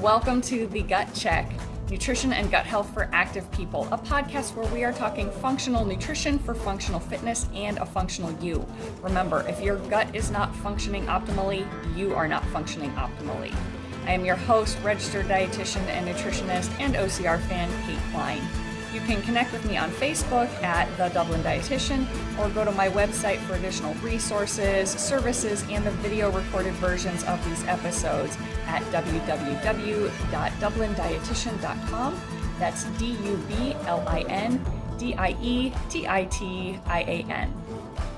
Welcome to The Gut Check, Nutrition and Gut Health for Active People, a podcast where we are talking functional nutrition for functional fitness and a functional you. Remember, if your gut is not functioning optimally, you are not functioning optimally. I am your host, registered dietitian and nutritionist, and OCR fan, Kate Klein. You can connect with me on Facebook at The Dublin Dietitian, or go to my website for additional resources, services, and the video recorded versions of these episodes at www.dublindietitian.com. That's DUBLINDIETITIAN.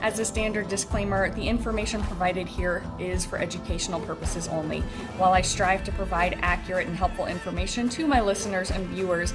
As a standard disclaimer, the information provided here is for educational purposes only. While I strive to provide accurate and helpful information to my listeners and viewers,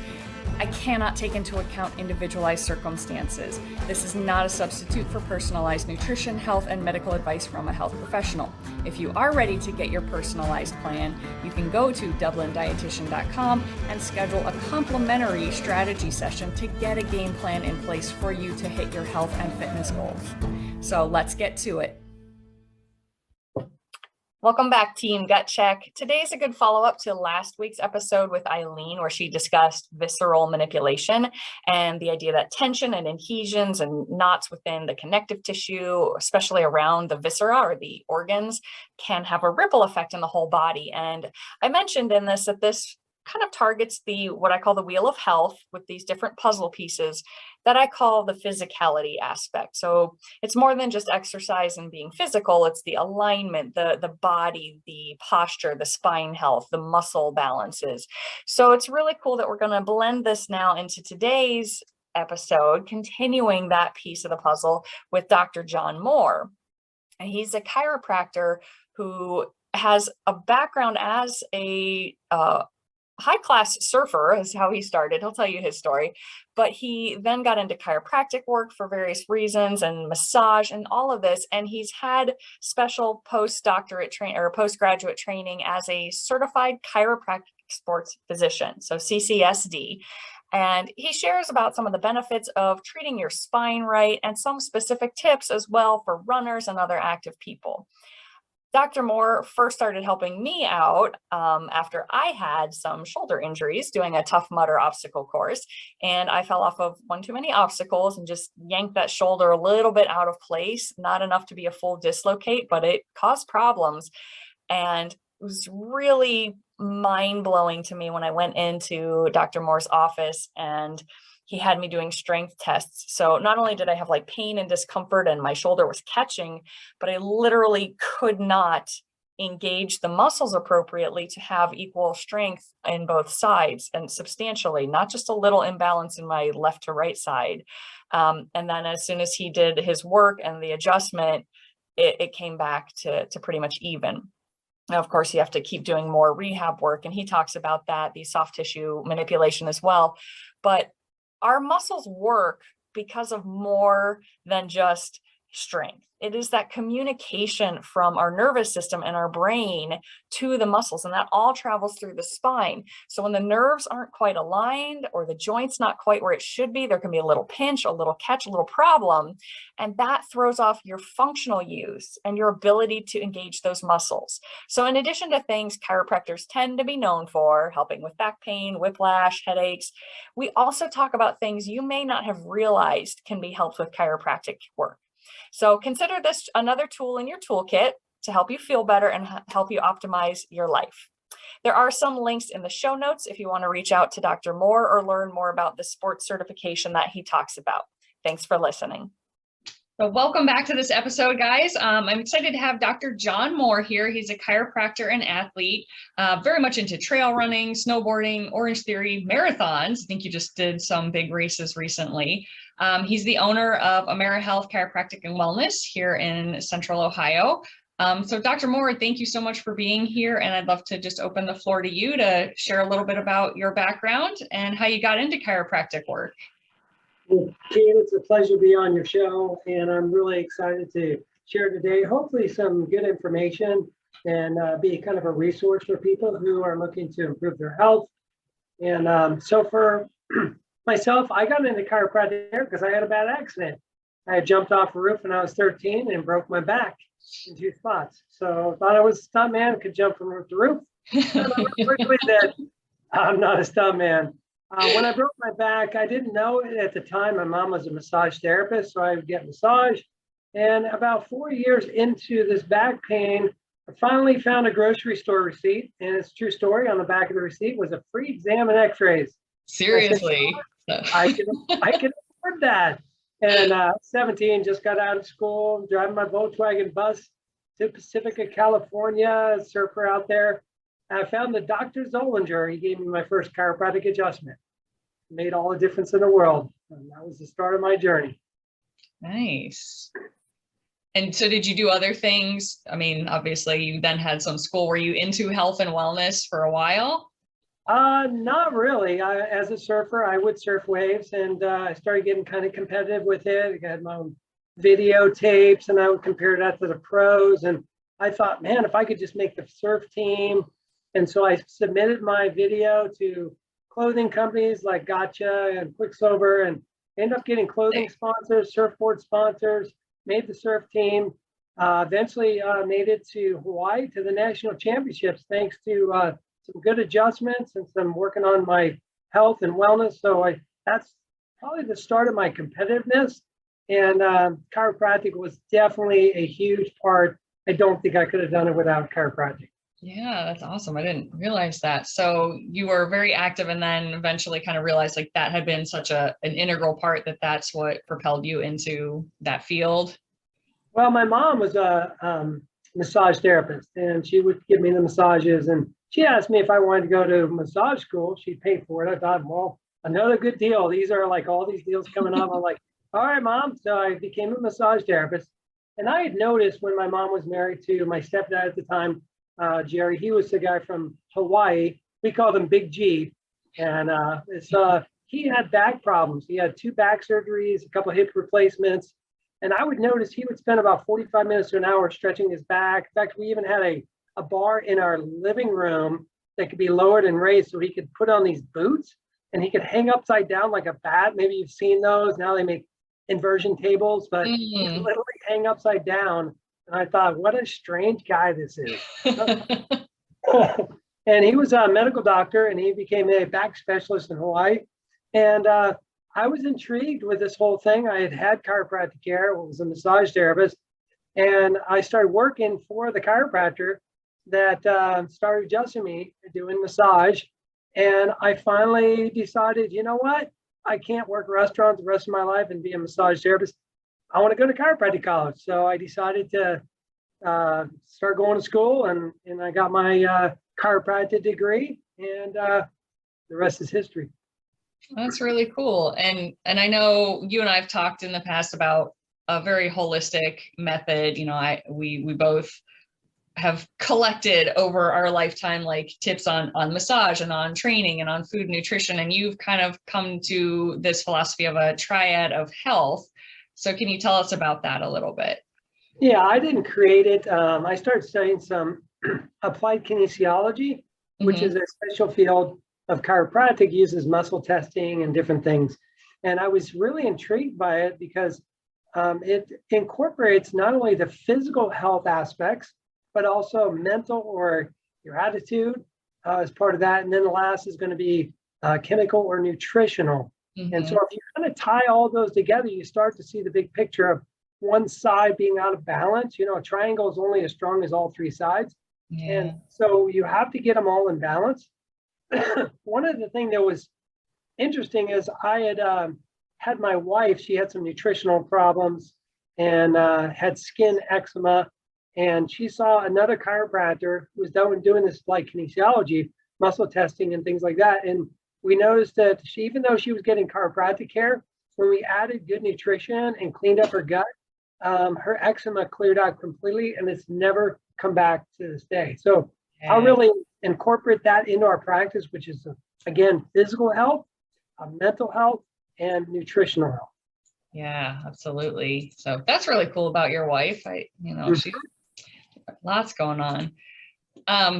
I cannot take into account individualized circumstances. This is not a substitute for personalized nutrition, health, and medical advice from a health professional. If you are ready to get your personalized plan, you can go to dublindietitian.com and schedule a complimentary strategy session to get a game plan in place for you to hit your health and fitness goals. So let's get to it. Welcome back, Team Gut Check. Today's a good follow-up to last week's episode with Eileen, where she discussed visceral manipulation and the idea that tension and adhesions and knots within the connective tissue, especially around the viscera or the organs, can have a ripple effect in the whole body. And I mentioned in this that this kind of targets what I call the wheel of health with these different puzzle pieces that I call the physicality aspect. So it's more than just exercise and being physical. It's the alignment, the body, the posture, the spine health, the muscle balances. So it's really cool that we're going to blend this now into today's episode, continuing that piece of the puzzle with Dr. John Moore. And he's a chiropractor who has a background as a high-class surfer is how he started. He'll tell you his story, but he then got into chiropractic work for various reasons and massage and all of this. And he's had special postdoctorate training or postgraduate training as a certified chiropractic sports physician. So CCSD. And he shares about some of the benefits of treating your spine right and some specific tips as well for runners and other active people. Dr. Moore first started helping me out after I had some shoulder injuries doing a Tough Mudder obstacle course. And I fell off of one too many obstacles and just yanked that shoulder a little bit out of place, not enough to be a full dislocate, but it caused problems. And it was really mind-blowing to me when I went into Dr. Moore's office and he had me doing strength tests. So not only did I have like pain and discomfort and my shoulder was catching, but I literally could not engage the muscles appropriately to have equal strength in both sides and substantially, not just a little imbalance in my left to right side. And then as soon as he did his work and the adjustment, it came back to pretty much even. Now, of course, you have to keep doing more rehab work. And he talks about that, the soft tissue manipulation as well. But our muscles work because of more than just strength. It is that communication from our nervous system and our brain to the muscles, and that all travels through the spine. So when the nerves aren't quite aligned or the joint's not quite where it should be, there can be a little pinch, a little catch, a little problem, and that throws off your functional use and your ability to engage those muscles. So in addition to things chiropractors tend to be known for, helping with back pain, whiplash, headaches, we also talk about things you may not have realized can be helped with chiropractic work. So consider this another tool in your toolkit to help you feel better and help you optimize your life. There are some links in the show notes if you want to reach out to Dr. Moore or learn more about the sports certification that he talks about. Thanks for listening. So welcome back to this episode, guys. I'm excited to have Dr. John Moore here. He's a chiropractor and athlete, very much into trail running, snowboarding, Orange Theory, marathons. I think you just did some big races recently. He's the owner of AmeriHealth Chiropractic and Wellness here in Central Ohio. So Dr. Moore, thank you so much for being here. And I'd love to just open the floor to you to share a little bit about your background and how you got into chiropractic work. Well, Kate, it's a pleasure to be on your show, and I'm really excited to share today, hopefully some good information and be kind of a resource for people who are looking to improve their health. And so for myself, I got into chiropractic because I had a bad accident. I had jumped off a roof when I was 13 and broke my back in 2 spots. So I thought I was a stunt man, could jump from roof to roof. Quickly that I'm not a stuntman. When I broke my back, I didn't know it at the time. My mom was a massage therapist, so I would get massage. And about 4 years into this back pain, I finally found a grocery store receipt, and it's a true story. On the back of the receipt was a free exam and X-rays. Seriously. I can afford that. And 17, just got out of school, driving my Volkswagen bus to Pacifica, California, surfer out there. I found the Dr. Zollinger. He gave me my first chiropractic adjustment. Made all the difference in the world. And that was the start of my journey. Nice. And so did you do other things? I mean, obviously you then had some school. Were you into health and wellness for a while? Not really. As a surfer, I would surf waves, and I started getting kind of competitive with it. I had my own videotapes, and I would compare that to the pros. And I thought, man, if I could just make the surf team. And so I submitted my video to clothing companies like Gotcha and Quicksilver, and ended up getting clothing sponsors, surfboard sponsors, made the surf team. Eventually made it to Hawaii to the national championships, thanks to some good adjustments and some working on my health and wellness. So that's probably the start of my competitiveness. And chiropractic was definitely a huge part. I don't think I could have done it without chiropractic. Yeah, that's awesome. I didn't realize that. So you were very active, and then eventually kind of realized like that had been such an integral part that that's what propelled you into that field. Well, my mom was a massage therapist, and she would give me the massages, and she asked me if I wanted to go to massage school. She'd pay for it. I thought, well, another good deal. These are like all these deals coming up. I'm like, all right, Mom. So I became a massage therapist. And I had noticed when my mom was married to my stepdad at the time, Jerry, he was the guy from Hawaii. We called him Big G. And he had back problems. He had 2 back surgeries, a couple of hip replacements. And I would notice he would spend about 45 minutes to an hour stretching his back. In fact, we even had a bar in our living room that could be lowered and raised so he could put on these boots and he could hang upside down like a bat. Maybe you've seen those. Now they make inversion tables, but he could literally hang upside down. And I thought, what a strange guy this is. And he was a medical doctor, and he became a back specialist in Hawaii. And I was intrigued with this whole thing. I had chiropractic care, was a massage therapist, and I started working for the chiropractor that started adjusting me, doing massage. And I finally decided, you know what? I can't work restaurants the rest of my life and be a massage therapist. I want to go to chiropractic college. So I decided to start going to school, and I got my chiropractic degree, and the rest is history. That's really cool. And I know you and I have talked in the past about a very holistic method. You know, we both have collected over our lifetime like tips on massage and on training and on food nutrition, and you've kind of come to this philosophy of a triad of health. So can you tell us about that a little bit? Yeah, I didn't create it. I started studying some applied kinesiology, which is a special field of chiropractic, uses muscle testing and different things. And I was really intrigued by it because it incorporates not only the physical health aspects, but also mental or your attitude as part of that. And then the last is going to be chemical or nutritional. And so if you kind of tie all those together, you start to see the big picture of one side being out of balance. You know, a triangle is only as strong as all 3 sides. Yeah. And so you have to get them all in balance. One of the things that was interesting is I had my wife, she had some nutritional problems and had skin eczema. And she saw another chiropractor who was doing this like kinesiology, muscle testing and things like that. And we noticed that even though she was getting chiropractic care, when we added good nutrition and cleaned up her gut, her eczema cleared out completely, and it's never come back to this day. So I'll really incorporate that into our practice, which is, again, physical health, mental health, and nutritional health. Yeah, absolutely. So that's really cool about your wife. She's lots going on.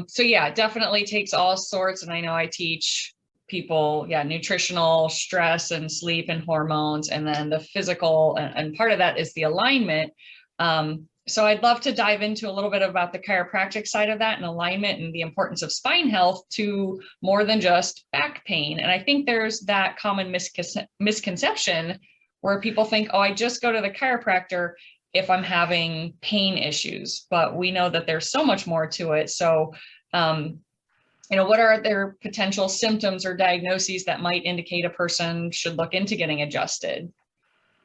So yeah, definitely takes all sorts. And I know I teach people, nutritional, stress and sleep and hormones, and then the physical, and part of that is the alignment. So I'd love to dive into a little bit about the chiropractic side of that and alignment and the importance of spine health to more than just back pain. And I think there's that common misconception where people think, oh, I just go to the chiropractor if I'm having pain issues, but we know that there's so much more to it. So, what are their potential symptoms or diagnoses that might indicate a person should look into getting adjusted?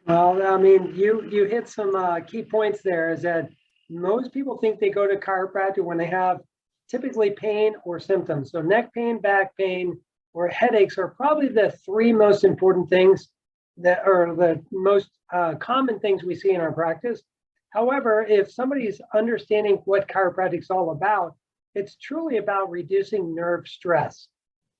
Well, I mean, you hit some key points there, is that most people think they go to chiropractor when they have typically pain or symptoms. So neck pain, back pain, or headaches are probably the three most important things that are the most common things we see in our practice. However, if somebody's understanding what chiropractic is all about, it's truly about reducing nerve stress.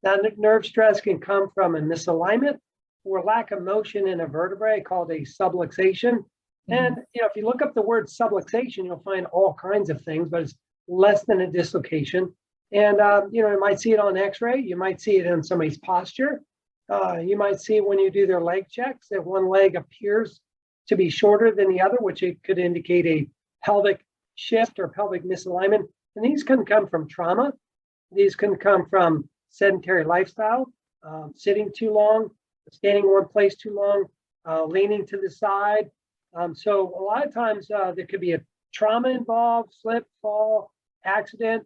Now, nerve stress can come from a misalignment or lack of motion in a vertebrae called a subluxation. Mm-hmm. And if you look up the word subluxation, you'll find all kinds of things, but it's less than a dislocation. And you might see it on X-ray. You might see it in somebody's posture. You might see when you do their leg checks that one leg appears to be shorter than the other, which it could indicate a pelvic shift or pelvic misalignment. And these can come from trauma. These can come from sedentary lifestyle, sitting too long, standing in one place too long, leaning to the side. So a lot of times there could be a trauma involved, slip, fall, accident.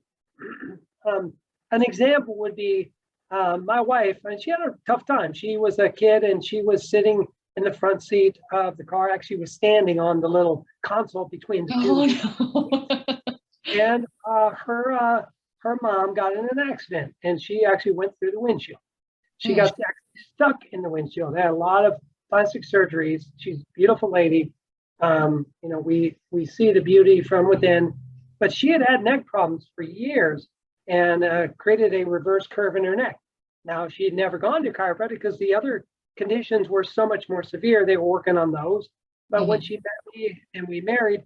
An example would be my wife, and she had a tough time. She was a kid and she was sitting in the front seat of the car. Actually was standing on the little console between the two. No. And her mom got in an accident and she actually went through the windshield. She got stuck in the windshield. They had a lot of plastic surgeries. She's a beautiful lady. We see the beauty from within, but she had neck problems for years and created a reverse curve in her neck. Now, she had never gone to chiropractic because the other conditions were so much more severe. They were working on those. But when she met me and we married,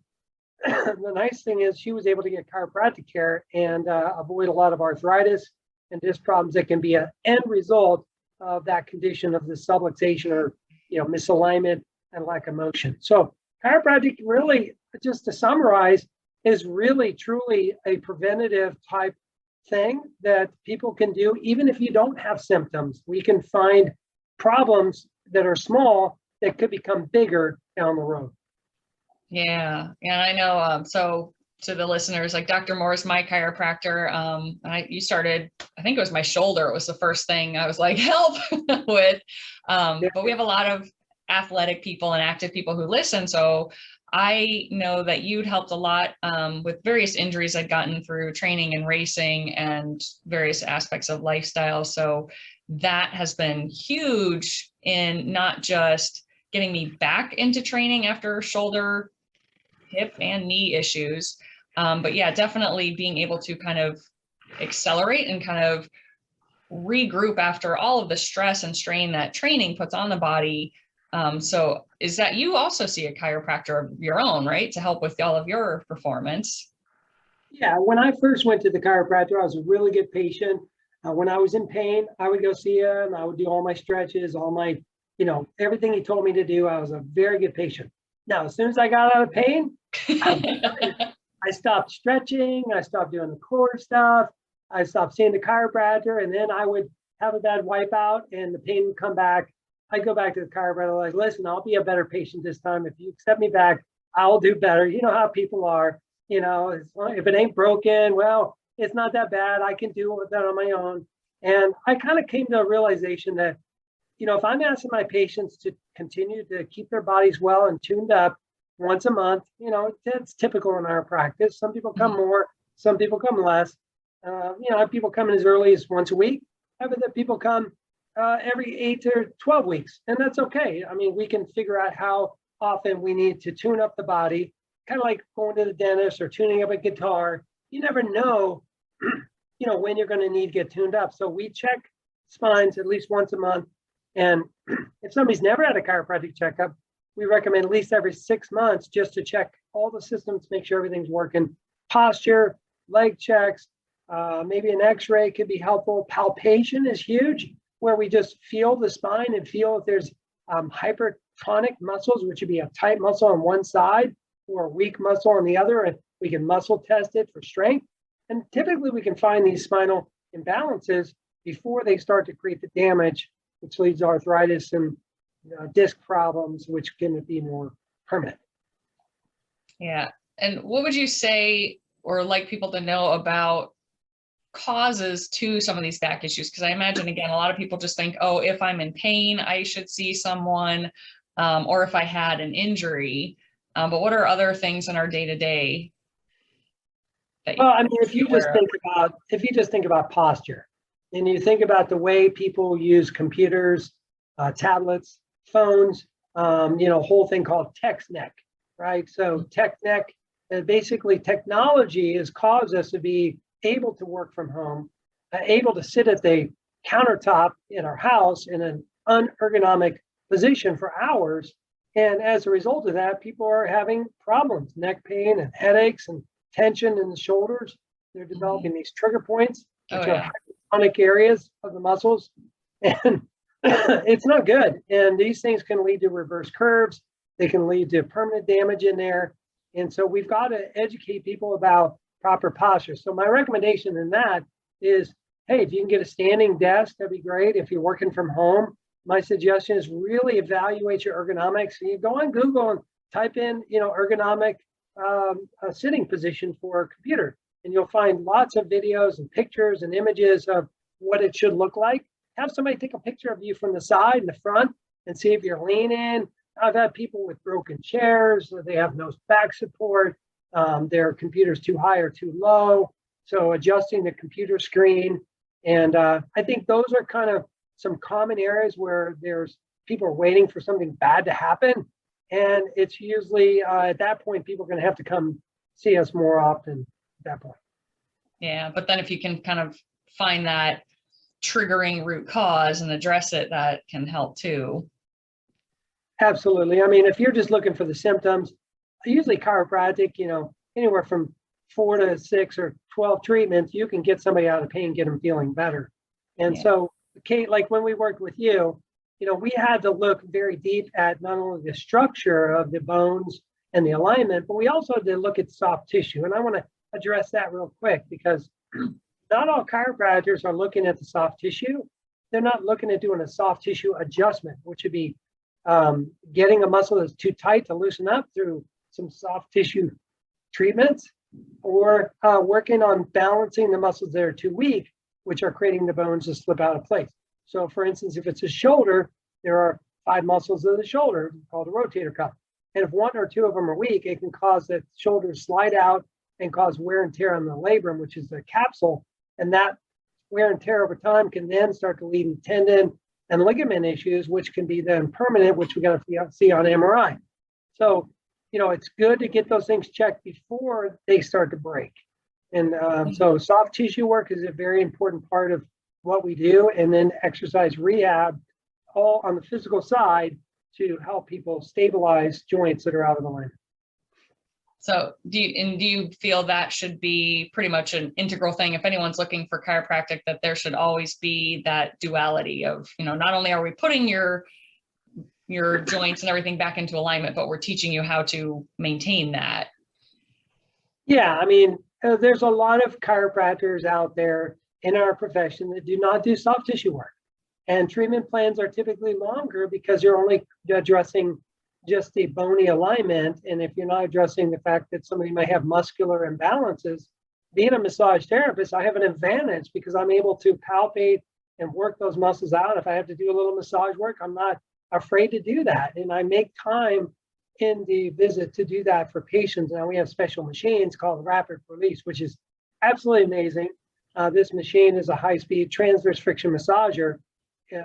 the nice thing is she was able to get chiropractic care and avoid a lot of arthritis and disc problems that can be an end result of that condition of the subluxation or misalignment and lack of motion. So chiropractic, really, just to summarize, is really truly a preventative type thing that people can do even if you don't have symptoms. We can find problems that are small that could become bigger down the road. Yeah, and I know. So to the listeners, like Dr. Moore is my chiropractor. You started, I think it was my shoulder. It was the first thing I was like, help with. But we have a lot of athletic people and active people who listen. So I know that you'd helped a lot with various injuries I'd gotten through training and racing and various aspects of lifestyle. So that has been huge in not just getting me back into training after shoulder, hip, and knee issues. But yeah, definitely being able to kind of accelerate and kind of regroup after all of the stress and strain that training puts on the body. So is that you also see a chiropractor of your own, right, to help with all of your performance? Yeah, when I first went to the chiropractor, I was a really good patient. When I was in pain, I would go see him. I would do all my stretches, all my, everything he told me to do. I was a very good patient. Now, as soon as I got out of pain, I stopped stretching. I stopped doing the core stuff. I stopped seeing the chiropractor, and then I would have a bad wipeout and the pain would come back. I'd go back to the chiropractor, like, listen, I'll be a better patient this time. If you accept me back, I'll do better. You know how people are, if it ain't broken, well, it's not that bad. I can do that on my own. And I kind of came to a realization that, if I'm asking my patients to continue to keep their bodies well and tuned up once a month, that's typical in our practice. Some people come more, some people come less. I have people coming as early as once a week. I have other people come every 8 to 12 weeks, and that's okay. I mean, we can figure out how often we need to tune up the body, kind of like going to the dentist or tuning up a guitar. You never know, when you're going to need to get tuned up. So we check spines at least once a month. And if somebody's never had a chiropractic checkup, we recommend at least every 6 months just to check all the systems, make sure everything's working. Posture, leg checks, maybe an X-ray could be helpful. Palpation is huge, where we just feel the spine and feel if there's hypertonic muscles, which would be a tight muscle on one side. or a weak muscle on the other, and we can muscle test it for strength. And typically we can find these spinal imbalances before they start to create the damage, which leads to arthritis and disc problems, which can be more permanent. Yeah. And what would you say, or like people to know about causes to some of these back issues? Because I imagine, again, a lot of people just think, oh, if I'm in pain, I should see someone, or if I had an injury. But what are other things in our day-to-day? Well, I mean, if you just think about posture, and you think about the way people use computers, tablets, phones, a whole thing called text neck, right? So text neck, basically technology has caused us to be able to work from home, able to sit at the countertop in our house in an unergonomic position for hours. And as a result of that, people are having problems, neck pain and headaches and tension in the shoulders. They're developing these trigger points, which are hypotonic areas of the muscles. And it's not good. And these things can lead to reverse curves. They can lead to permanent damage in there. And so we've got to educate people about proper posture. So my recommendation in that is, hey, if you can get a standing desk, that'd be great. If you're working from home, my suggestion is really evaluate your ergonomics. You go on Google and type in, ergonomic sitting position for a computer, and you'll find lots of videos and pictures and images of what it should look like. Have somebody take a picture of you from the side and the front and see if you're leaning. I've had people with broken chairs, they have no back support, their computer's too high or too low. So adjusting the computer screen. And I think those are kind of some common areas where there's people are waiting for something bad to happen. And it's usually at that point, people are going to have to come see us more often at that point. Yeah, but then if you can kind of find that triggering root cause and address it, that can help too. Absolutely. I mean, if you're just looking for the symptoms, usually chiropractic, anywhere from 4 to 6 or 12 treatments, you can get somebody out of pain, get them feeling better. And so, Kate, like when we worked with you, we had to look very deep at not only the structure of the bones and the alignment, but we also had to look at soft tissue. And I want to address that real quick, because not all chiropractors are looking at the soft tissue. They're not looking at doing a soft tissue adjustment, which would be getting a muscle that's too tight to loosen up through some soft tissue treatments, or working on balancing the muscles that are too weak, which are creating the bones to slip out of place. So for instance, if it's a shoulder, there are 5 muscles of the shoulder called a rotator cuff. And if 1 or 2 of them are weak, it can cause the shoulder to slide out and cause wear and tear on the labrum, which is the capsule. And that wear and tear over time can then start to lead to tendon and ligament issues, which can be then permanent, which we're going to see on MRI. So, it's good to get those things checked before they start to break. And so soft tissue work is a very important part of what we do. And then exercise rehab, all on the physical side, to help people stabilize joints that are out of alignment. So do you feel that should be pretty much an integral thing? If anyone's looking for chiropractic, that there should always be that duality of, not only are we putting your joints and everything back into alignment, but we're teaching you how to maintain that. Yeah, I mean, there's a lot of chiropractors out there in our profession that do not do soft tissue work. And treatment plans are typically longer because you're only addressing just the bony alignment. And if you're not addressing the fact that somebody might have muscular imbalances, being a massage therapist, I have an advantage because I'm able to palpate and work those muscles out. If I have to do a little massage work, I'm not afraid to do that. And I make time in the visit to do that for patients. Now we have special machines called rapid release, which is absolutely amazing. This machine is a high-speed transverse friction massager,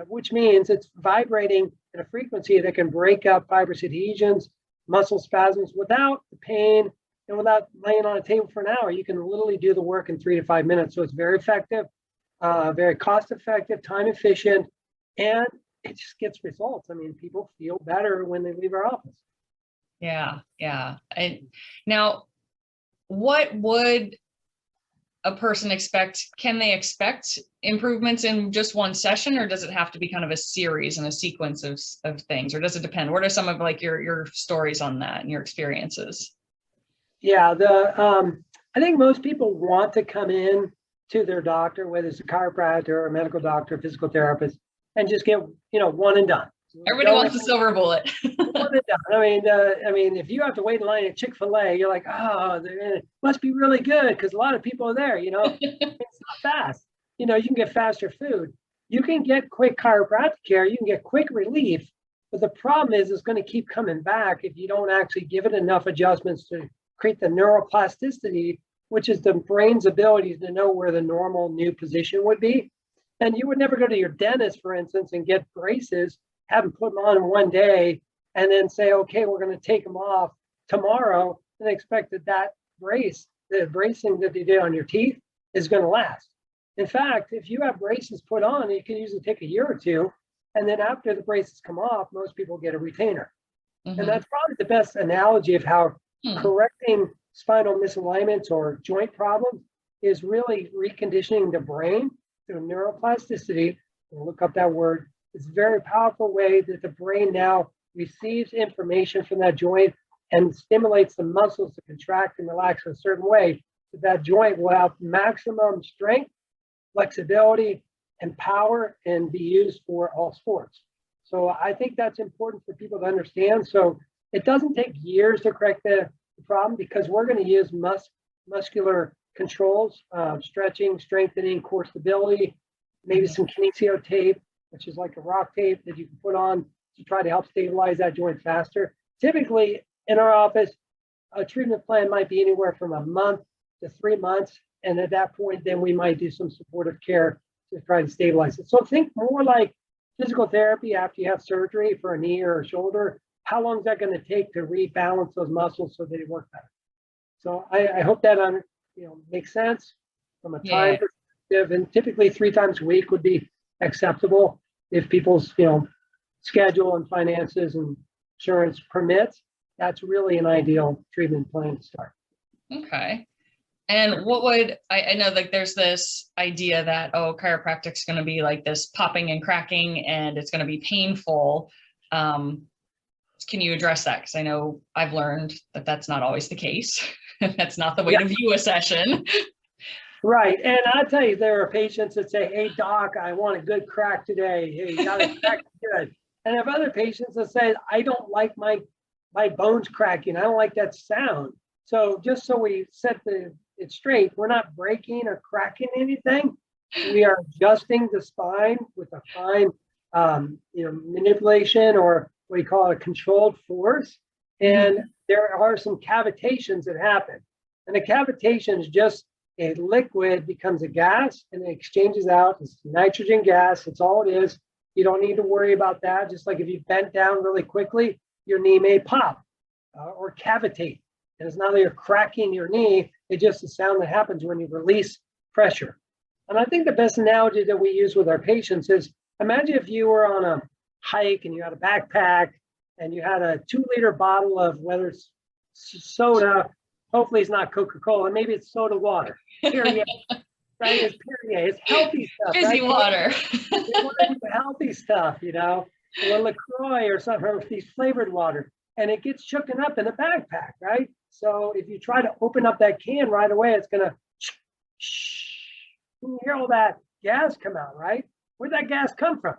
which means it's vibrating at a frequency that can break up fibrous adhesions, muscle spasms without the pain and without laying on a table for an hour. You can literally do the work in 3 to 5 minutes. So it's very effective, very cost-effective, time efficient, and it just gets results. I mean, people feel better when they leave our office. Yeah. And now, what would a person expect? Can they expect improvements in just one session, or does it have to be kind of a series and a sequence of things, or does it depend? What are some of like your stories on that and your experiences? Yeah, I think most people want to come in to their doctor, whether it's a chiropractor or a medical doctor, physical therapist, and just get, one and done. Everybody wants a silver bullet. One and done. I mean, if you have to wait in line at Chick-fil-A, you're like, oh, it must be really good because a lot of people are there. It's not fast. You can get faster food. You can get quick chiropractic care. You can get quick relief. But the problem is it's going to keep coming back if you don't actually give it enough adjustments to create the neuroplasticity, which is the brain's ability to know where the normal new position would be. And you would never go to your dentist, for instance, and get braces, have them put them on in one day, and then say, okay, we're going to take them off tomorrow, and expect that the bracing that they did on your teeth is going to last. In fact, if you have braces put on, it can usually take a year or two. And then after the braces come off, most people get a retainer. Mhm. And that's probably the best analogy of how correcting spinal misalignments or joint problems is really reconditioning the brain through neuroplasticity. We'll look up that word. It's a very powerful way that the brain now receives information from that joint and stimulates the muscles to contract and relax in a certain way. So that joint will have maximum strength, flexibility, and power and be used for all sports. So I think that's important for people to understand. So it doesn't take years to correct the problem because we're going to use muscular controls, stretching, strengthening, core stability, maybe some kinesio tape, which is like a rock tape that you can put on to try to help stabilize that joint faster. Typically in our office, a treatment plan might be anywhere from a month to 3 months. And at that point, then we might do some supportive care to try to stabilize it. So think more like physical therapy after you have surgery for a knee or a shoulder. How long is that going to take to rebalance those muscles so they work better? So I hope that makes sense from a time perspective. And typically 3 times a week would be acceptable if people's schedule and finances and insurance permits. That's really an ideal treatment plan to start. Okay. And what would, I know like there's this idea that, chiropractic's going to be like this popping and cracking and it's going to be painful. Can you address that? Because I know I've learned that that's not always the case. That's not the way to view a session. Right. And I'll tell you, there are patients that say, hey, doc, I want a good crack today. Hey, you got to crack good. And I have other patients that say, I don't like my bones cracking. I don't like that sound. So just so we set it straight, we're not breaking or cracking anything. We are adjusting the spine with a fine manipulation, or what you call a controlled force. And there are some cavitations that happen. And a cavitation is just a liquid becomes a gas and it exchanges out. It's nitrogen gas. That's all it is. You don't need to worry about that. Just like if you bent down really quickly, your knee may pop or cavitate. And it's not that you're cracking your knee. It's just a sound that happens when you release pressure. And I think the best analogy that we use with our patients is, imagine if you were on a hike and you had a backpack and you had a 2-liter bottle of, whether it's soda, hopefully it's not Coca-Cola, maybe it's soda water. Perrier, right? It's Perrier. It's healthy stuff. Fizzy water. It's healthy stuff, or LaCroix or something, or these flavored water. And it gets shooken up in the backpack, right? So if you try to open up that can right away, it's going to you hear all that gas come out, right? Where'd that gas come from?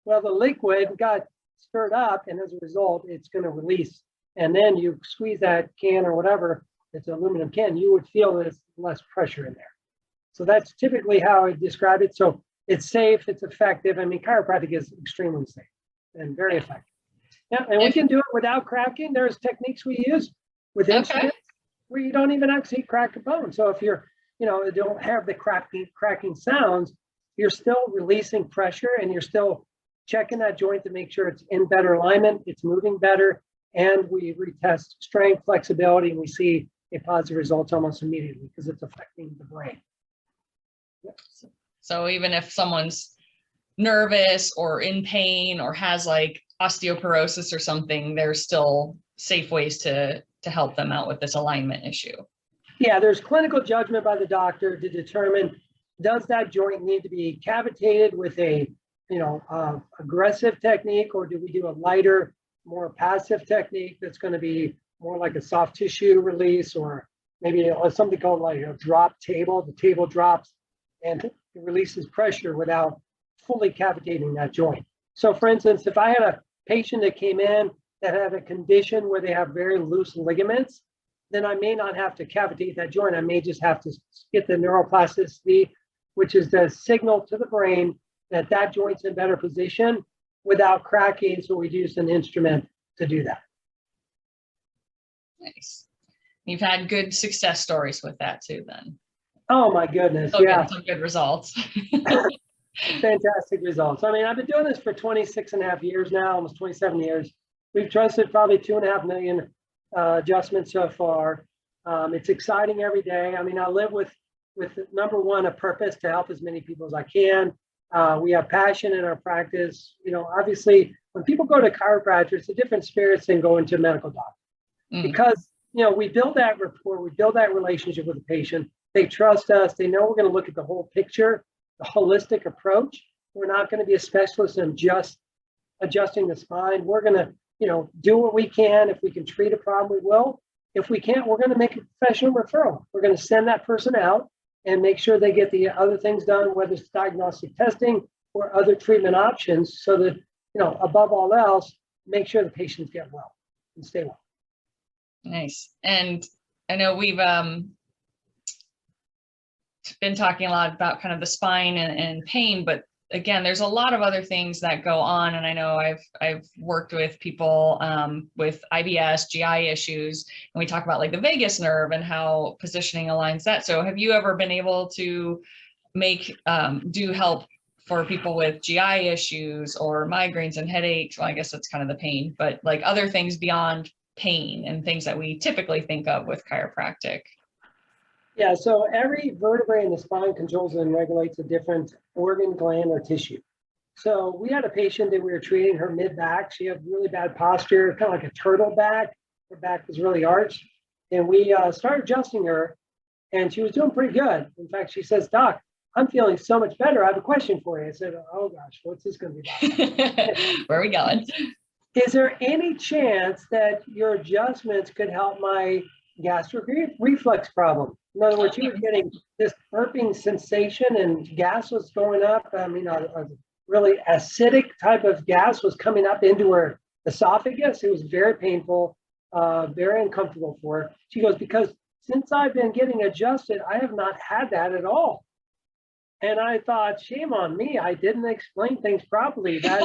Well, the liquid got stirred up, and as a result, it's going to release. And then you squeeze that can or whatever, it's an aluminum can, you would feel there's less pressure in there. So that's typically how I describe it. So it's safe, it's effective. I mean, chiropractic is extremely safe and very effective. Yeah, and we can do it without cracking. There's techniques we use with instruments where you don't even actually crack a bone. So if you're, don't have the cracking sounds, you're still releasing pressure and you're still checking that joint to make sure it's in better alignment, it's moving better, and we retest strength, flexibility, and we see a positive results almost immediately because it's affecting the brain. Yep. So even if someone's nervous or in pain or has like osteoporosis or something, there's still safe ways to help them out with this alignment issue. Yeah, there's clinical judgment by the doctor to determine, does that joint need to be cavitated with a aggressive technique, or do we do a lighter, more passive technique that's going to be more like a soft tissue release, or maybe something called like a drop table. The table drops and it releases pressure without fully cavitating that joint. So for instance, if I had a patient that came in that had a condition where they have very loose ligaments, then I may not have to cavitate that joint. I may just have to get the neuroplasticity, which is the signal to the brain that that joint's in better position without cracking. So we use an instrument to do that. Nice. You've had good success stories with that too, then. Oh my goodness. So Yeah. some good results. Fantastic results. I mean, I've been doing this for 26 and a half years now, almost 27 years. We've trusted probably 2.5 million adjustments so far. It's exciting every day. I mean, I live with number one, a purpose to help as many people as I can. We have passion in our practice. You know, obviously, when people go to chiropractor, it's a different spirit than going to a medical doctor. Because, you know, we build that rapport, we build that relationship with the patient. They trust us. They know we're going to look at the whole picture, the holistic approach. We're not going to be a specialist in just adjusting the spine. We're going to, you know, do what we can. If we can treat a problem, we will. If we can't, we're going to make a professional referral. We're going to send that person out and make sure they get the other things done, whether it's diagnostic testing or other treatment options, so that, you know, above all else, make sure the patients get well and stay well. Nice. And I know we've been talking a lot about kind of the spine and pain, but again, there's a lot of other things that go on. And I know I've worked with people with IBS, GI issues, and we talk about like the vagus nerve and how positioning aligns that. So have you ever been able to do help for people with GI issues or migraines and headaches? Well, I guess that's kind of the pain, but like other things beyond pain and things that we typically think of with chiropractic. Yeah, so every vertebrae in the spine controls and regulates a different organ, gland, or tissue. So we had a patient that we were treating her mid-back. She had really bad posture, kind of like a turtle back. Her back was really arched. And we started adjusting her, and she was doing pretty good. In fact, she says, "Doc, I'm feeling so much better. I have a question for you." I said, "Oh gosh, what's this going to be about?" Where are we going? Is there any chance that your adjustments could help my gastric reflux problem? In other words, you were getting this burping sensation and gas was going up. I mean, a really acidic type of gas was coming up into her esophagus. It was very painful, very uncomfortable for her. She goes, "Because since I've been getting adjusted, I have not had that at all." And I thought, shame on me. I didn't explain things properly. That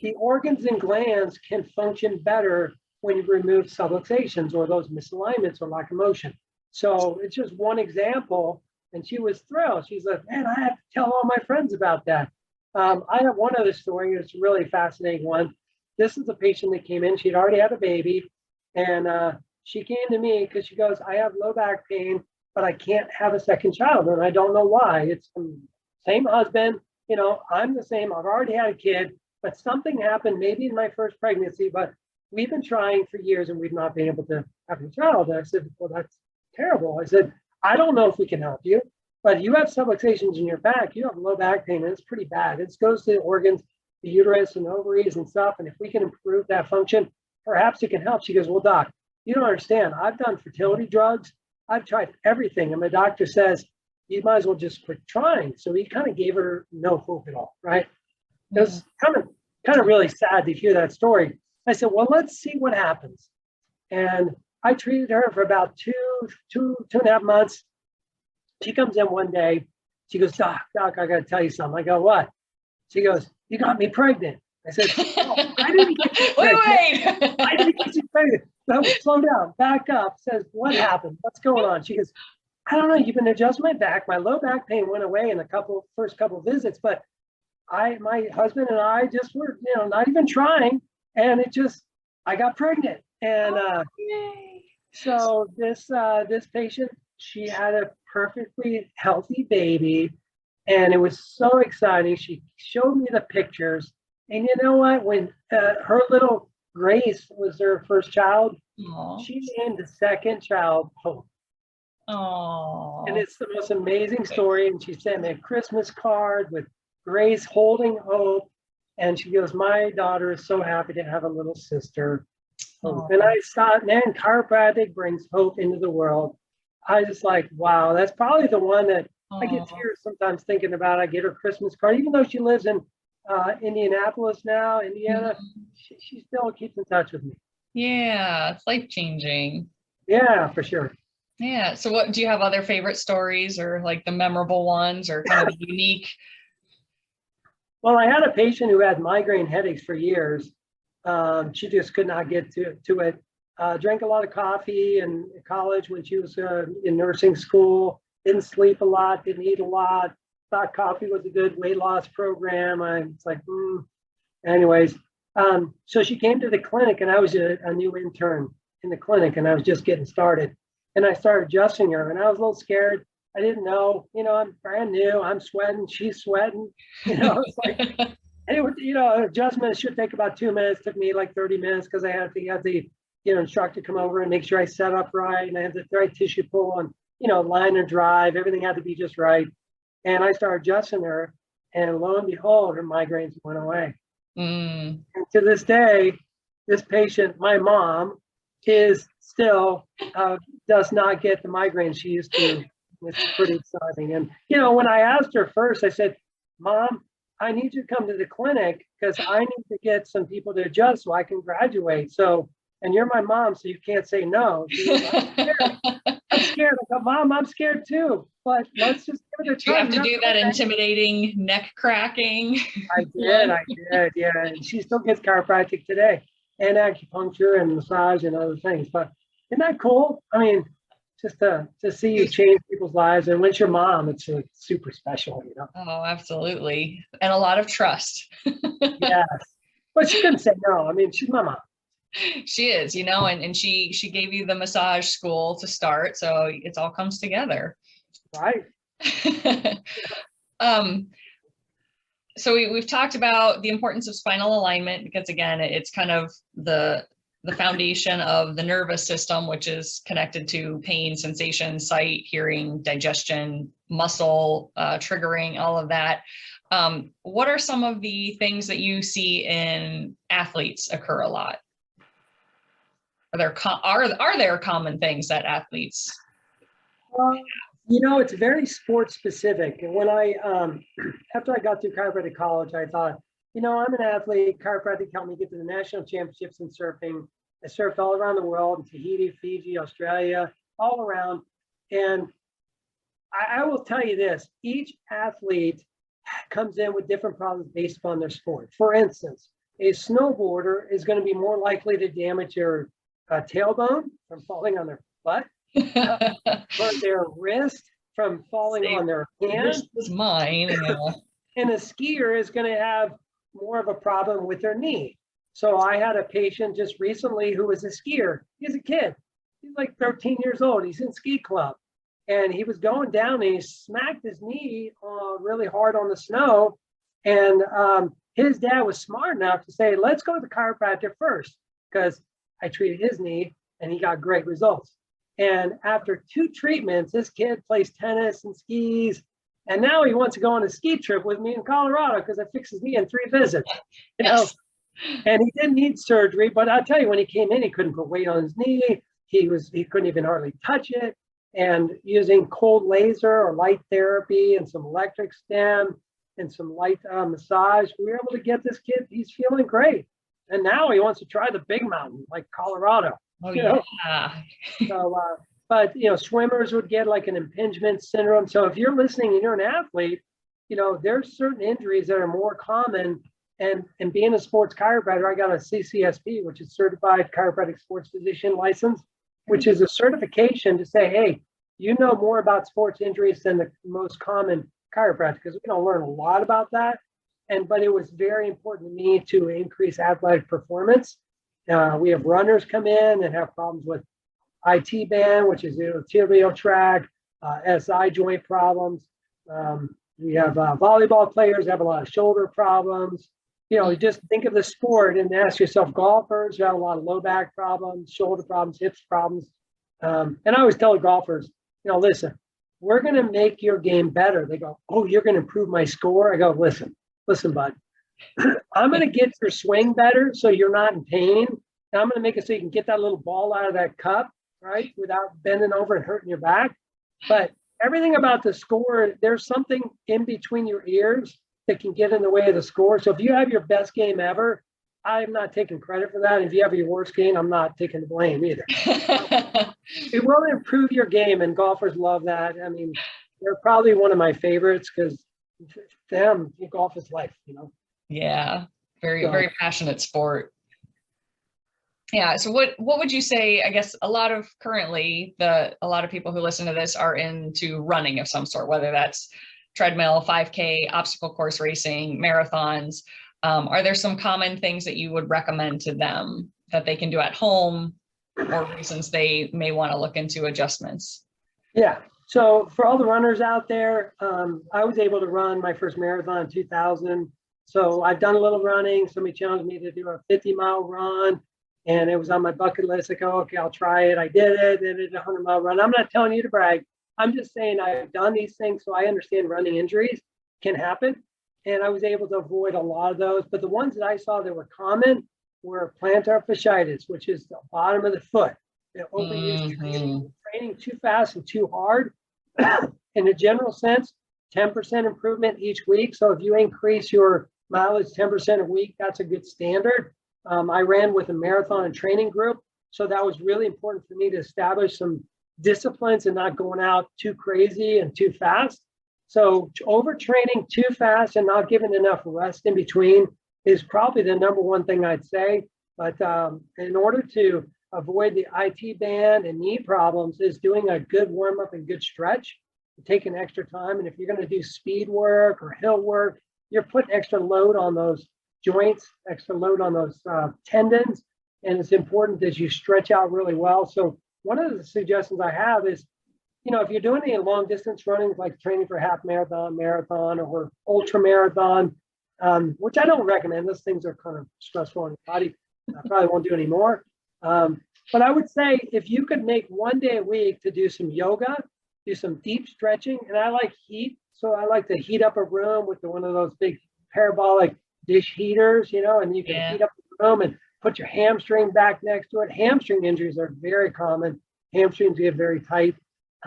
the organs and glands can function better when you remove subluxations or those misalignments or lack of motion. So it's just one example, and she was thrilled. She's like, "Man, I have to tell all my friends about that." I have one other story. It's a really fascinating one. This is a patient that came in. She'd already had a baby, and she came to me because she goes, "I have low back pain, but I can't have a second child, and I don't know why. It's the same husband, you know, I'm the same. I've already had a kid, but something happened maybe in my first pregnancy, but we've been trying for years and we've not been able to have a child." And I said, "Well, that's terrible." I said, "I don't know if we can help you, but you have subluxations in your back. You have low back pain, and it's pretty bad. It goes to the organs, the uterus and ovaries and stuff. And if we can improve that function, perhaps it can help." She goes, "Well, doc, you don't understand. I've done fertility drugs. I've tried everything. And my doctor says, you might as well just quit trying." So he kind of gave her no hope at all, right? It was kind of really sad to hear that story. I said, "Well, let's see what happens." And I treated her for about two and a half months. She comes in one day. She goes, Doc, I got to tell you something." I go, "What?" She goes, "You got me pregnant." I said, "Oh, I didn't get you pregnant. Wait. I didn't get you pregnant." No, slow down, back up. Says, "What happened? What's going on?" She goes, "I don't know. You've been adjusting my back. My low back pain went away in the first couple of visits, but my husband and I just were, you know, not even trying, and I got pregnant." And so this patient, she had a perfectly healthy baby, and it was so exciting. She showed me the pictures, and you know what? When her little Grace was her first child, she named the second child Hope. Oh, And it's the most amazing story. And she sent me a Christmas card with Grace holding Hope, and she goes, "My daughter is so happy to have a little sister." Hope. And I thought, man, chiropractic brings hope into the world. I was just like, wow, that's probably the one that I get tears sometimes thinking about. I get her Christmas card, even though she lives in Indianapolis now, Indiana, she still keeps in touch with me. Yeah, it's life-changing. Yeah, for sure. Yeah. So what do you have other favorite stories or like the memorable ones or kind of unique? Well, I had a patient who had migraine headaches for years. She just could not get to it. Drank a lot of coffee in college when she was in nursing school. Didn't sleep a lot, didn't eat a lot. Thought coffee was a good weight loss program. It's like, anyways. So she came to the clinic, and I was a new intern in the clinic, and I was just getting started. And I started adjusting her, and I was a little scared. I didn't know, I'm brand new. I'm sweating, she's sweating. It's like, and it was, adjustment should take about 2 minutes. Took me like 30 minutes because I had the instructor come over and make sure I set up right, and I had the right tissue pull and line and drive. Everything had to be just right. And I started adjusting her, and lo and behold, her migraines went away. And to this day, this patient, my mom, is still does not get the migraines she used to. It's pretty exciting. And when I asked her first, I said, Mom, I need you to come to the clinic because I need to get some people to adjust so I can graduate. And you're my mom, so you can't say no. She goes, I'm scared. I go, Mom, I'm scared too. But let's just give it a try. You have to do that intimidating neck cracking. I did, yeah. And she still gets chiropractic today, and acupuncture and massage and other things. But isn't that cool? I mean, just to see you change people's lives. And when it's your mom, it's like super special, Oh, absolutely. And a lot of trust. Yes. But she couldn't say no. I mean, she's my mom. She is, and she gave you the massage school to start. So it all comes together. Right. So we've talked about the importance of spinal alignment because, again, it's kind of the foundation of the nervous system, which is connected to pain, sensation, sight, hearing, digestion, muscle, triggering, all of that. What are some of the things that you see in athletes occur a lot? Are there common things that athletes? It's very sports specific. And when after I got through chiropractic college, I thought, I'm an athlete. Chiropractic helped me get to the national championships in surfing. I surfed all around the world, in Tahiti, Fiji, Australia, all around. And I will tell you this, each athlete comes in with different problems based upon their sport. For instance, a snowboarder is going to be more likely to damage their tailbone from falling on their butt, or their wrist from falling on their hand. This is mine. Yeah. And a skier is going to have more of a problem with their knee. So I had a patient just recently who was a skier. He's a kid. He's like 13 years old. He's in ski club. And he was going down and he smacked his knee really hard on the snow. And his dad was smart enough to say, let's go to the chiropractor first, because I treated his knee and he got great results. And after 2 treatments, this kid plays tennis and skis. And now he wants to go on a ski trip with me in Colorado because I fixed his knee in 3 visits. Yes. And he didn't need surgery, but I'll tell you, when he came in, he couldn't put weight on his knee. He couldn't even hardly touch it. And using cold laser or light therapy and some electric stem and some light massage, we were able to get this kid, he's feeling great. And now he wants to try the big mountain like Colorado. Oh, yeah. So, but, swimmers would get like an impingement syndrome. So if you're listening and you're an athlete, there's certain injuries that are more common. And being a sports chiropractor, I got a CCSP, which is Certified Chiropractic Sports Physician License, which is a certification to say, hey, you know more about sports injuries than the most common chiropractor, because we don't learn a lot about that. But it was very important to me to increase athletic performance. We have runners come in and have problems with IT band, which is tibial tract, SI joint problems. We have volleyball players have a lot of shoulder problems. Just think of the sport and ask yourself, golfers who have a lot of low back problems, shoulder problems, hips problems. And I always tell the golfers, listen, we're going to make your game better. They go, oh, you're going to improve my score? I go, listen, bud, I'm going to get your swing better so you're not in pain. And I'm going to make it so you can get that little ball out of that cup, right, without bending over and hurting your back. But everything about the score, there's something in between your ears that can get in the way of the score. So if you have your best game ever, I'm not taking credit for that. If you have your worst game, I'm not taking the blame either. It will improve your game, and golfers love that. I mean, they're probably one of my favorites because to them, golf is life, you know? Yeah, very passionate sport. Yeah. So what would you say? I guess a lot of people who listen to this are into running of some sort, whether that's treadmill, 5K, obstacle course racing, marathons. Are there some common things that you would recommend to them that they can do at home, or reasons they may want to look into adjustments? Yeah. So for all the runners out there, I was able to run my first marathon in 2000. So I've done a little running. Somebody challenged me to do a 50-mile run, and it was on my bucket list. I go, okay, I'll try it. I did it. Then it's a 100-mile run. I'm not telling you to brag. I'm just saying I've done these things, so I understand running injuries can happen. And I was able to avoid a lot of those. But the ones that I saw that were common were plantar fasciitis, which is the bottom of the foot. Overuse training too fast and too hard. In a general sense, 10% improvement each week. So if you increase your mileage 10% a week, that's a good standard. I ran with a marathon and training group. So that was really important for me to establish some disciplines and not going out too crazy and too fast. So overtraining too fast and not giving enough rest in between is probably the number one thing I'd say. But in order to avoid the IT band and knee problems is doing a good warm up and good stretch, taking extra time. And if you're going to do speed work or hill work, you're putting extra load on those joints, extra load on those tendons. And it's important that you stretch out really well. So one of the suggestions I have is, you know, if you're doing any long distance running, like training for half marathon, marathon, or ultra marathon, which I don't recommend. Those things are kind of stressful on your body. I probably won't do any more. But I would say if you could make one day a week to do some yoga, do some deep stretching, and I like heat. So I like to heat up a room with one of those big parabolic dish heaters, you know, and you can heat up the room and put your hamstring back next to it. Hamstring injuries are very common. Hamstrings get very tight.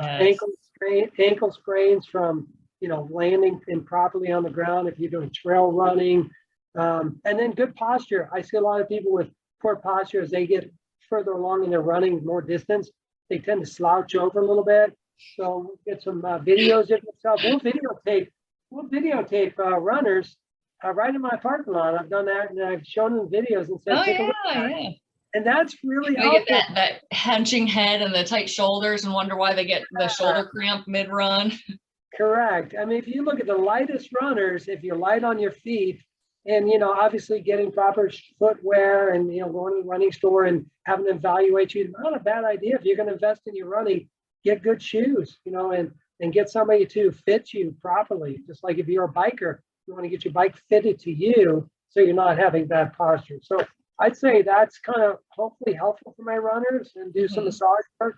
Ankle sprains from, you know, landing improperly on the ground if you're doing trail running. And then good posture. I see a lot of people with poor posture as they get further along in their running, more distance, they tend to slouch over a little bit. So we'll get some videos of yourself. We'll videotape runners right in my parking lot. I've done that, and I've shown them videos and said, take a look at it. And that's really helpful. Get that hunching head and the tight shoulders and wonder why they get the shoulder cramp mid-run. Correct. I mean, if you look at the lightest runners, if you're light on your feet, and, you know, obviously getting proper footwear and, you know, going to the running store and having them evaluate you, not a bad idea. If you're going to invest in your running, get good shoes, you know, and get somebody to fit you properly. Just like if you're a biker, you want to get your bike fitted to you so you're not having bad posture. So I'd say that's kind of hopefully helpful for my runners, and do some massage work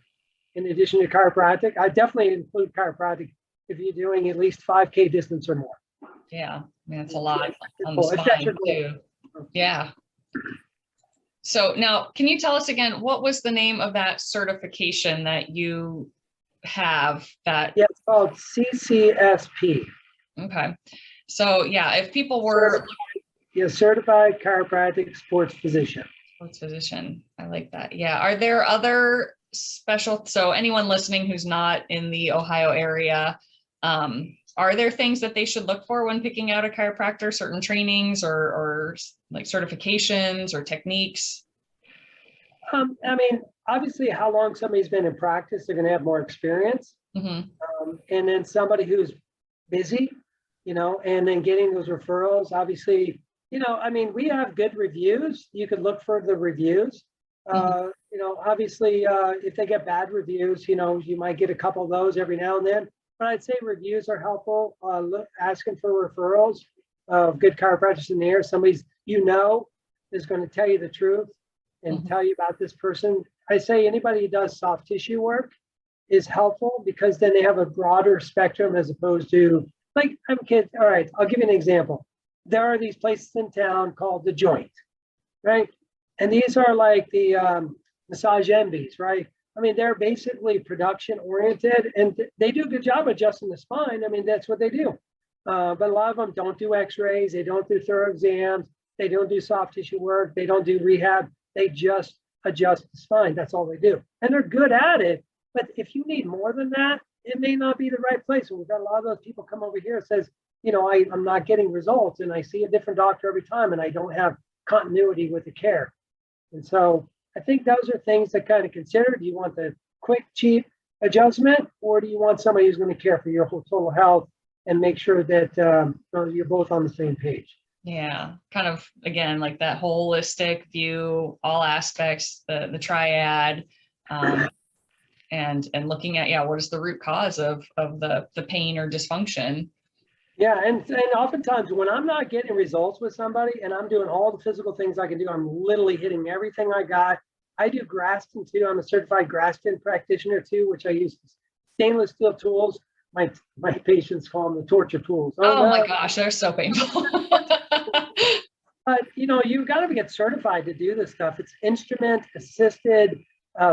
in addition to chiropractic. I definitely include chiropractic if you're doing at least 5K distance or more. Yeah, I mean, it's a lot on the spine too. Yeah. So now, can you tell us again, what was the name of that certification that you have? That it's called CCSP. Okay. So yeah, if people were certified chiropractic sports physician. Sports physician. I like that. Yeah. Are there other special, so anyone listening who's not in the Ohio area, are there things that they should look for when picking out a chiropractor, certain trainings or like certifications or techniques? I mean, obviously how long somebody's been in practice, they're going to have more experience. And then somebody who's busy, you know, and then getting those referrals, obviously, you know, I mean, we have good reviews. You could look for the reviews. You know, obviously, if they get bad reviews, you know, you might get a couple of those every now and then. But I'd say reviews are helpful. Asking for referrals of good chiropractors in the area. Somebody's, you know, is going to tell you the truth and tell you about this person. I say anybody who does soft tissue work is helpful because then they have a broader spectrum as opposed to, like, I'm kidding. All right, I'll give you an example. There are these places in town called The Joint, right? And these are like the massage envies, right? I mean, they're basically production oriented, and they do a good job adjusting the spine. I mean, that's what they do. But a lot of them don't do x-rays. They don't do thorough exams. They don't do soft tissue work. They don't do rehab. They just adjust the spine. That's all they do. And they're good at it. But if you need more than that, it may not be the right place. And we've got a lot of those people come over here and says, you know, I'm not getting results, and I see a different doctor every time, and I don't have continuity with the care. And so I think those are things to kind of consider. Do you want the quick, cheap adjustment, or do you want somebody who's going to care for your whole total health and make sure that you're both on the same page? Yeah, kind of, again, like that holistic view, all aspects, the triad, and looking at, yeah, what is the root cause of the pain or dysfunction. Yeah, and oftentimes when I'm not getting results with somebody and I'm doing all the physical things I can do, I'm literally hitting everything I got. I do Graston too. I'm a certified Graston practitioner too, which I use stainless steel tools. My patients call them the torture tools. Oh my gosh, they're so painful. But you know, you've got to get certified to do this stuff. It's instrument assisted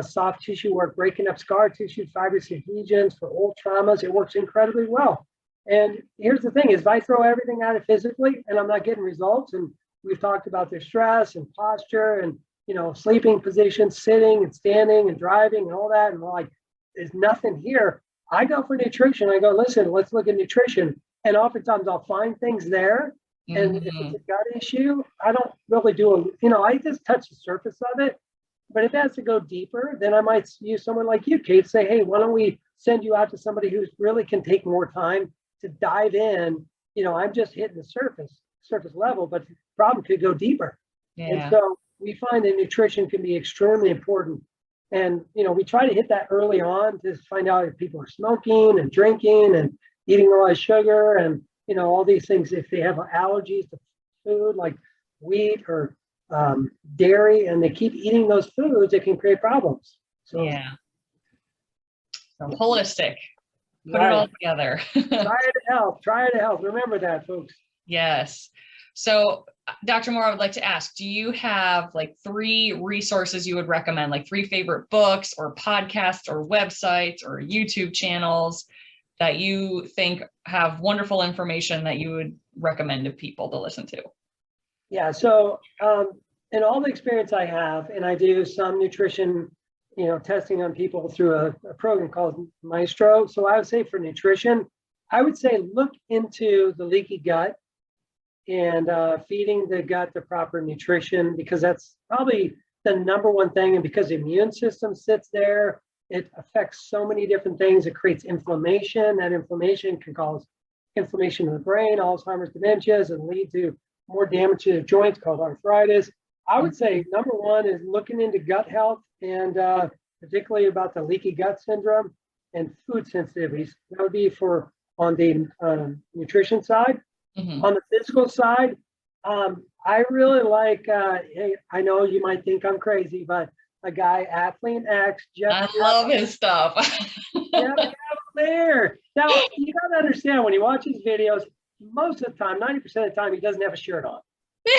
soft tissue work, breaking up scar tissue, fibrous adhesions for old traumas. It works incredibly well. And here's the thing is, if I throw everything at it physically and I'm not getting results, and we've talked about the stress and posture and, you know, sleeping positions, sitting and standing and driving and all that, and like, there's nothing here. I go for nutrition. I go, listen, let's look at nutrition. And oftentimes I'll find things there. And if it's a gut issue, I don't really I just touch the surface of it. But if it has to go deeper, then I might use someone like you, Kate, say, hey, why don't we send you out to somebody who really can take more time to dive in. You know, I'm just hitting the surface level, but the problem could go deeper. Yeah. And so we find that nutrition can be extremely important. And, you know, we try to hit that early on to find out if people are smoking and drinking and eating a lot of sugar and, you know, all these things. If they have allergies to food like wheat or dairy, and they keep eating those foods, it can create problems. So, yeah. So holistic. Put it all together. Triad of Health. Remember that, folks. Yes. So, Dr. Moore, I would like to ask, do you have like 3 resources you would recommend, like 3 favorite books or podcasts or websites or YouTube channels that you think have wonderful information that you would recommend to people to listen to? Yeah. So, in all the experience I have, and I do some nutrition testing on people through a program called Maestro. So I would say for nutrition, I would say look into the leaky gut and feeding the gut the proper nutrition, because that's probably the number one thing. And because the immune system sits there, it affects so many different things. It creates inflammation. That inflammation can cause inflammation in the brain, Alzheimer's, dementias, and lead to more damage to the joints called arthritis. I would say number one is looking into gut health, and particularly about the leaky gut syndrome and food sensitivities. That would be on the nutrition side. Mm-hmm. On the physical side, I really like, hey, I know you might think I'm crazy, but a guy, Athlete X. I love his stuff. Yeah, there. Now, you got to understand, when you watch his videos, most of the time, 90% of the time, he doesn't have a shirt on.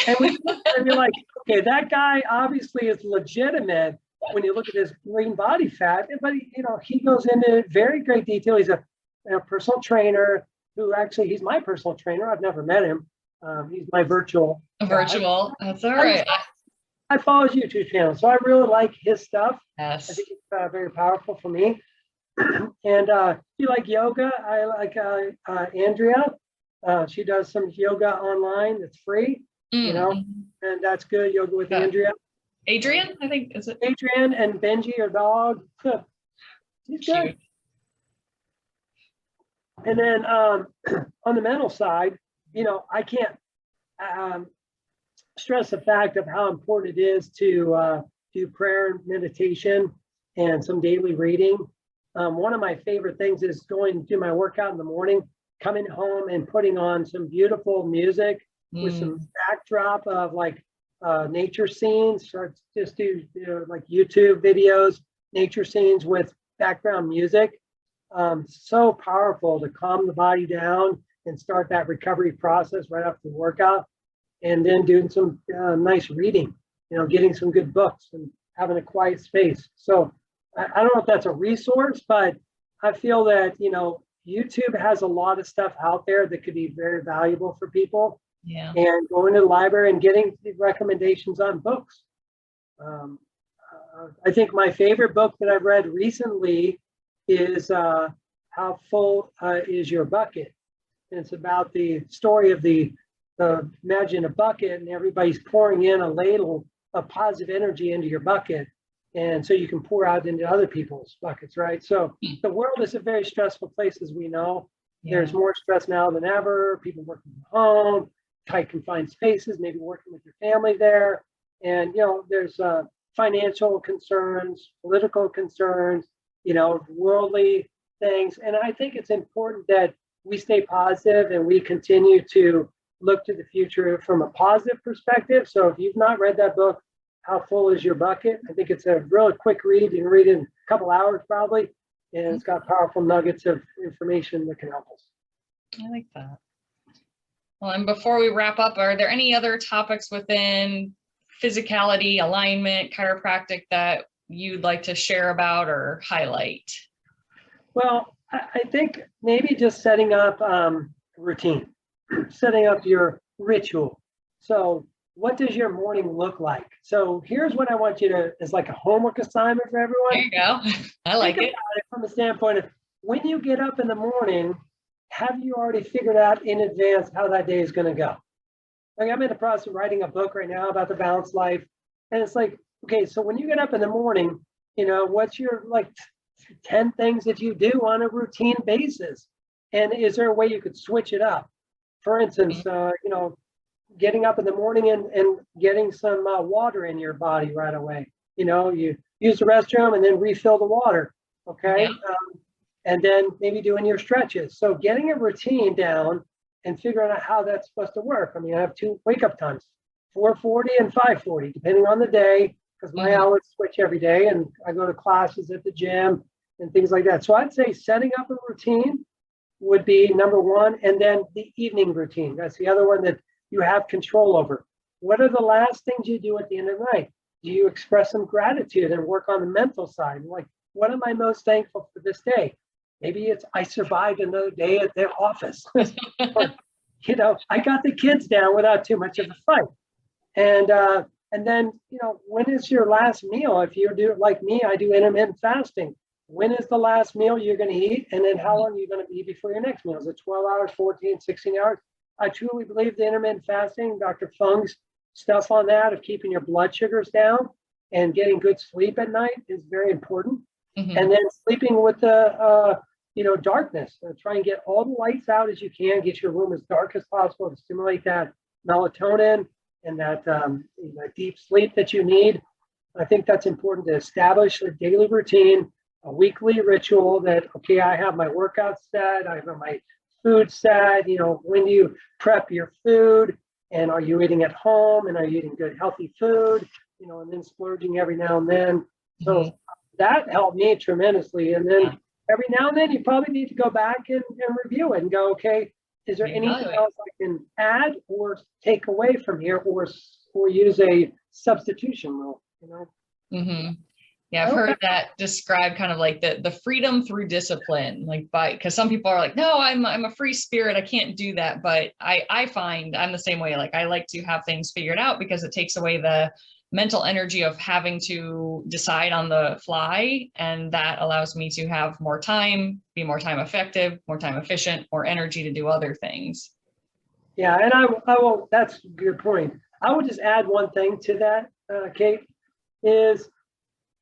And when you look at him, you're like, okay, that guy obviously is legitimate when you look at his lean body fat. But he goes into very great detail. He's a personal trainer who actually, he's my personal trainer. I've never met him. He's my virtual. Virtual. That's all right. I follow his YouTube channel, so I really like his stuff. Yes. I think it's very powerful for me. And if you like yoga, I like Andrea. She does some yoga online that's free. And that's good. Yoga with Andrea. Adrian, I think, is it? Adrian and Benji, her dog. Good. She's good. And then on the mental side, I can't stress the fact of how important it is to do prayer and meditation and some daily reading. One of my favorite things is going to do my workout in the morning, coming home and putting on some beautiful music with some backdrop of like nature scenes, or just do like YouTube videos, nature scenes with background music. So powerful to calm the body down and start that recovery process right after the workout, and then doing some nice reading. getting some good books and having a quiet space. So I don't know if that's a resource, but I feel that, YouTube has a lot of stuff out there that could be very valuable for people. Yeah. And going to the library and getting recommendations on books. I think my favorite book that I've read recently is How Full Is Your Bucket? And it's about the story of imagine a bucket and everybody's pouring in a ladle of positive energy into your bucket. And so you can pour out into other people's buckets, right? So the world is a very stressful place, as we know. Yeah. There's more stress now than ever. People working from home, tight confined spaces, maybe working with your family there. And, there's financial concerns, political concerns, worldly things. And I think it's important that we stay positive and we continue to look to the future from a positive perspective. So if you've not read that book, How Full Is Your Bucket? I think it's a really quick read. You can read it in a couple hours probably. And it's got powerful nuggets of information that can help us. I like that. Well, and before we wrap up, are there any other topics within physicality, alignment, chiropractic that you'd like to share about or highlight? Well, I think maybe just setting up routine, setting up your ritual. So what does your morning look like? So here's what I want you to, as like a homework assignment for everyone. There you go. I like it. From the standpoint of when you get up in the morning, have you already figured out in advance how that day is going to go? Like I'm in the process of writing a book right now about the balanced life. And it's like, okay, so when you get up in the morning, what's your 10 things that you do on a routine basis? And is there a way you could switch it up? For instance, getting up in the morning and getting some water in your body right away. You use the restroom and then refill the water. Okay. Yeah. And then maybe doing your stretches. So getting a routine down and figuring out how that's supposed to work. I mean, I have 2 wake-up times, 4:40 and 5:40, depending on the day, because my hours switch every day, and I go to classes at the gym and things like that. So I'd say setting up a routine would be number one, and then the evening routine. That's the other one that you have control over. What are the last things you do at the end of the night? Do you express some gratitude and work on the mental side? Like, what am I most thankful for this day? Maybe it's I survived another day at the office. But, I got the kids down without too much of a fight. And then, when is your last meal? If you do it like me, I do intermittent fasting. When is the last meal you're going to eat? And then how long are you going to eat before your next meal? Is it 12 hours, 14, 16 hours? I truly believe the intermittent fasting, Dr. Fung's stuff on that of keeping your blood sugars down and getting good sleep at night is very important. Mm-hmm. And then sleeping with the, darkness. Try and get all the lights out as you can, get your room as dark as possible to stimulate that melatonin and that deep sleep that you need. I think that's important to establish a daily routine, a weekly ritual that, okay, I have my workout set, I have my food set, when do you prep your food, and are you eating at home, and are you eating good, healthy food, and then splurging every now and then. So that helped me tremendously. And then every now and then you probably need to go back and review it and go, okay, is there anything else I can add or take away from here, or use a substitution rule, Mm-hmm. Yeah, I've heard that described kind of like the freedom through discipline, because some people are like, no, I'm a free spirit, I can't do that. But I find I'm the same way. Like I like to have things figured out because it takes away the mental energy of having to decide on the fly. And that allows me to have more time, be more time effective, more time efficient, more energy to do other things. Yeah, and I will, that's a good point. I would just add one thing to that, Kate, is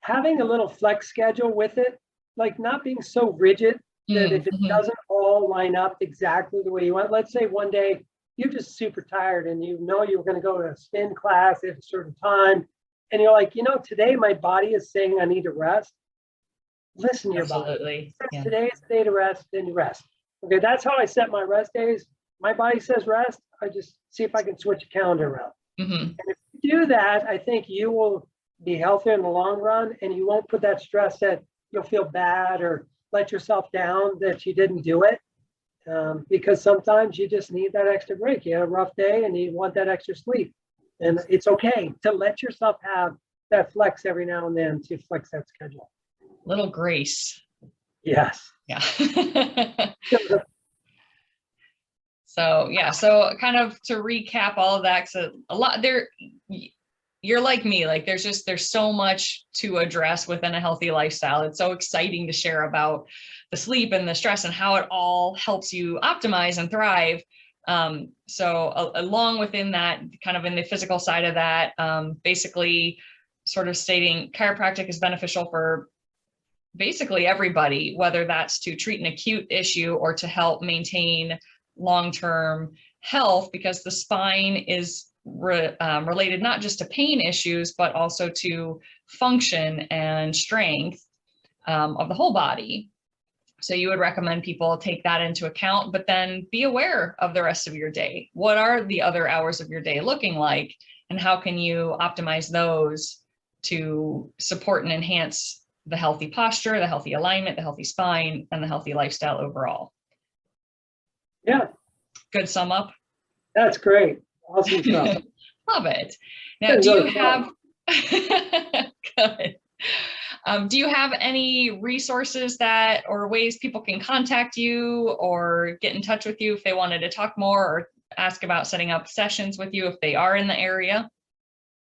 having a little flex schedule with it, like not being so rigid that if it doesn't all line up exactly the way you want. Let's say one day you're just super tired and you know you're going to go to a spin class at a certain time, and you're like, today my body is saying I need to rest. Listen to your body. If today is the day to rest, then you rest. Okay, that's how I set my rest days. My body says rest. I just see if I can switch a calendar around. And if you do that, I think you will be healthier in the long run, and you won't put that stress that you'll feel bad or let yourself down that you didn't do it, because sometimes you just need that extra break. You had a rough day and you want that extra sleep. And it's okay to let yourself have that flex every now and then to flex that schedule. Little grace. Yes. Yeah. So yeah, so kind of to recap all of that, so a lot there, you're like me, like there's so much to address within a healthy lifestyle. It's so exciting to share about the sleep and the stress and how it all helps you optimize and thrive. So along within that, kind of in the physical side of that, basically sort of stating chiropractic is beneficial for basically everybody, whether that's to treat an acute issue or to help maintain long-term health, because the spine is related not just to pain issues, but also to function and strength of the whole body. So you would recommend people take that into account, but then be aware of the rest of your day. What are the other hours of your day looking like, and how can you optimize those to support and enhance the healthy posture, the healthy alignment, the healthy spine, and the healthy lifestyle overall? Yeah. Good sum up. That's great. Awesome stuff. Love it. Now, do you have, good. Do you have any resources that, or ways people can contact you or get in touch with you if they wanted to talk more or ask about setting up sessions with you if they are in the area?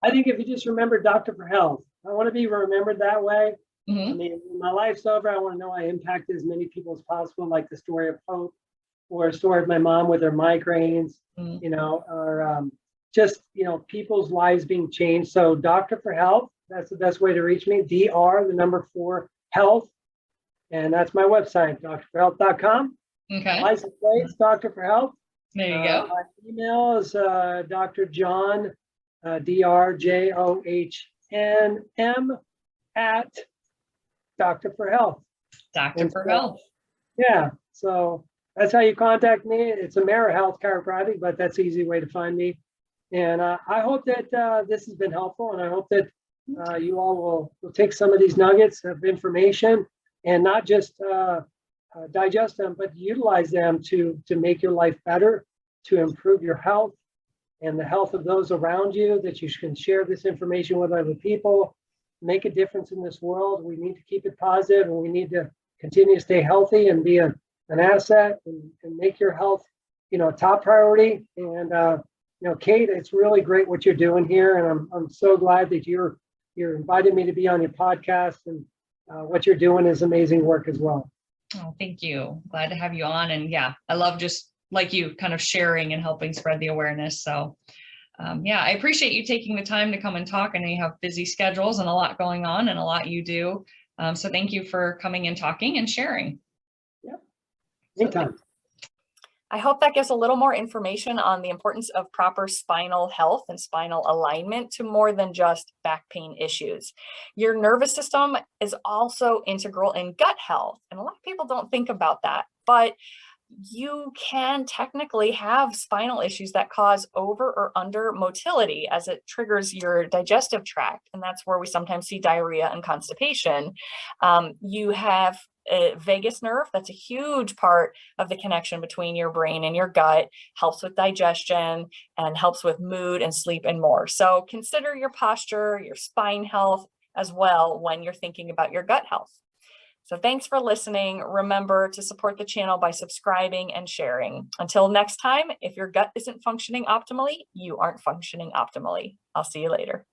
I think if you just remember Doctor for Health, I want to be remembered that way. I mean, when my life's over, I want to know I impacted as many people as possible, like the story of hope, or a story of my mom with her migraines, you know, or just, you know, people's lives being changed. So Doctor for Health, that's the best way to reach me. DR, the number 4, health. And that's my website, drforhealth.com. Okay. License plates, Doctor for Health. There you go. My email is Dr. John, DRJOHNM at Doctor for Health. Doctor for Health. Yeah. So that's how you contact me. It's AmeriHealth Chiropractic, but that's the easy way to find me. And I hope that this has been helpful, and I hope that you all will take some of these nuggets of information and not just digest them, but utilize them to make your life better, to improve your health and the health of those around you, that you can share this information with other people, make a difference in this world. We need to keep it positive, and we need to continue to stay healthy and be an asset, and make your health, you know, a top priority. And you know, Kate, it's really great what you're doing here, and I'm so glad that you're invited me to be on your podcast, and what you're doing is amazing work as well. Oh, thank you. Glad to have you on. And yeah, I love just like you kind of sharing and helping spread the awareness. So yeah, I appreciate you taking the time to come and talk. I know you have busy schedules and a lot going on and a lot you do. So thank you for coming and talking and sharing. Yep. Anytime. I hope that gives a little more information on the importance of proper spinal health and spinal alignment to more than just back pain issues. Your nervous system is also integral in gut health, and a lot of people don't think about that, but you can technically have spinal issues that cause over or under motility as it triggers your digestive tract. And that's where we sometimes see diarrhea and constipation. You have a vagus nerve. That's a huge part of the connection between your brain and your gut, helps with digestion and helps with mood and sleep and more. So consider your posture, your spine health as well when you're thinking about your gut health. So thanks for listening. Remember to support the channel by subscribing and sharing. Until next time, if your gut isn't functioning optimally, you aren't functioning optimally. I'll see you later.